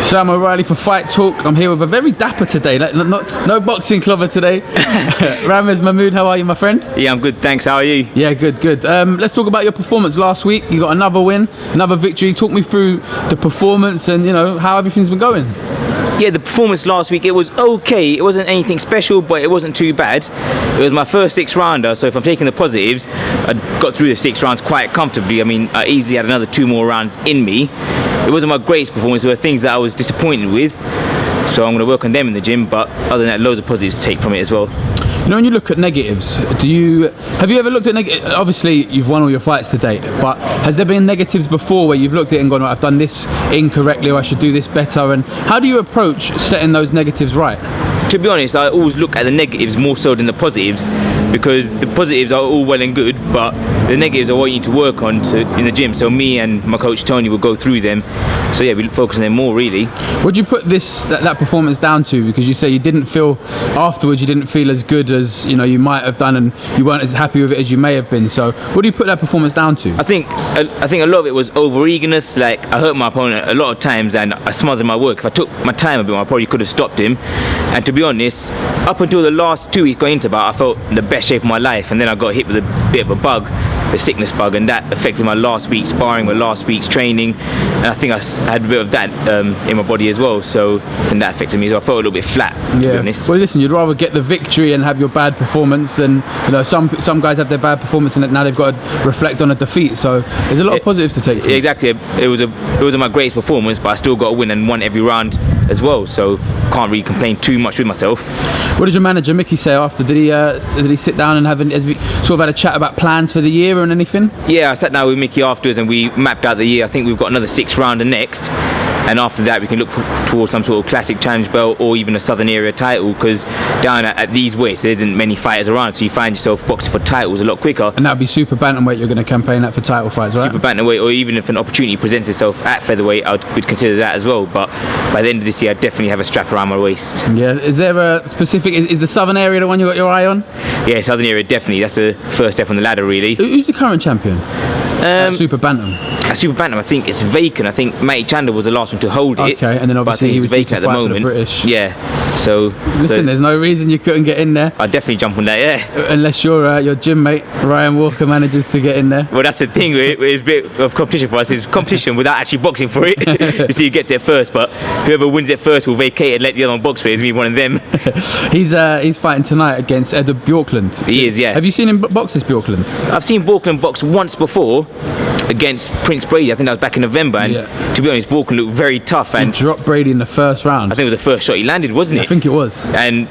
Sam O'Reilly for Fight Talk. I'm here with a very dapper today, no boxing clover today. Ramez Mahmood, how are you, my friend? Yeah, I'm good, thanks. How are you? Yeah, good. Let's talk about your performance last week. You got another win, another victory. Talk me through the performance and, how everything's been going. Yeah, the performance last week, it was okay. It wasn't anything special, but it wasn't too bad. It was my first 6-rounder, so if I'm taking the positives, I got through the 6 rounds quite comfortably. I mean, I easily had another 2 more rounds in me. It wasn't my greatest performance. There were things that I was disappointed with, so I'm going to work on them in the gym, but other than that, loads of positives to take from it as well. When you look at negatives, have you ever looked at negatives? Obviously, you've won all your fights to date, but has there been negatives before where you've looked at it and gone, I've done this incorrectly, or I should do this better? And how do you approach setting those negatives right? To be honest, I always look at the negatives more so than the positives, because the positives are all well and good, but the negatives are what you need to work on in the gym. So me and my coach Tony will go through them. So yeah, we focus on them more really. What do you put that performance down to? Because you say you didn't feel afterwards, you didn't feel as good as you might have done, and you weren't as happy with it as you may have been. So what do you put that performance down to? I think a lot of it was over eagerness. Like, I hurt my opponent a lot of times and I smothered my work. If I took my time a bit more, I probably could have stopped him. And to be honest, up until the last 2 weeks going into about, I felt in the best shape of my life, and then I got hit with a bit of a bug, the sickness bug, and that affected my last week's sparring, my last week's training, and I think I had a bit of that in my body as well, so I think that affected me, so I felt a little bit flat, to be honest. Well, listen, you'd rather get the victory and have your bad performance than, some guys have their bad performance and now they've got to reflect on a defeat, so there's a lot of positives to take. Exactly, it wasn't my greatest performance, but I still got a win and won every round as well, so can't really complain too much with myself. What did your manager Mickey say after? Did he sit down and sort of had a chat about plans for the year and anything? Yeah, I sat down with Mickey afterwards and we mapped out the year. I think we've got another 6-rounder next, and after that we can look towards some sort of classic challenge belt or even a southern area title, because down at these weights there isn't many fighters around, so you find yourself boxing for titles a lot quicker. And that'd be super bantamweight you're going to campaign at for title fights, right? Super bantamweight, or even if an opportunity presents itself at featherweight, would consider that as well, but by the end of this year I definitely have a strap around my waist. Yeah, is there a specific, is the southern area the one you got your eye on? Yeah, southern area definitely, that's the first step on the ladder really. Who's the current champion? Super bantam. At super bantam, I think it's vacant. I think Matty Chandler was the last one to hold it. Okay, and then obviously he was vacant at the moment. Yeah, so listen, there's no reason you couldn't get in there. I'd definitely jump on that, yeah. Unless your gym mate Ryan Walker manages to get in there. Well, that's the thing. It's a bit of competition for us. It's competition without actually boxing for it. You see, who gets it first, but whoever wins it first will vacate and let the other one box for it. It's me, one of them. He's fighting tonight against Edward Bjorklund. He is, yeah. Have you seen him box this Bjorklund? I've seen Bjorklund box once before against Prince Brady. I think that was back in November, and to be honest, Bjorklund looked very tough. And he dropped Brady in the first round. I think it was the first shot he landed, wasn't it? I think it was. And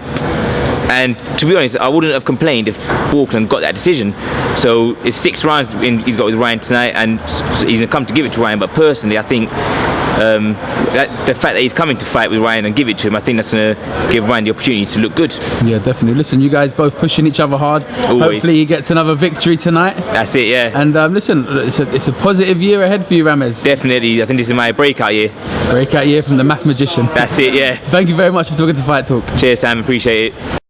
to be honest, I wouldn't have complained if Bjorklund got that decision. So it's 6 rounds he's got with Ryan tonight, and he's going to come to give it to Ryan. But personally, I think the fact that he's coming to fight with Ryan and give it to him, I think that's going to give Ryan the opportunity to look good. Yeah, definitely. Listen, you guys both pushing each other hard. Always. Hopefully he gets another victory tonight. That's it, yeah. And listen, it's a positive year ahead for you, Ramez. Definitely. I think this is my breakout year. Breakout year from the Mathmagician. That's it, yeah. Thank you very much for talking to Fight Talk. Cheers, Sam. Appreciate it.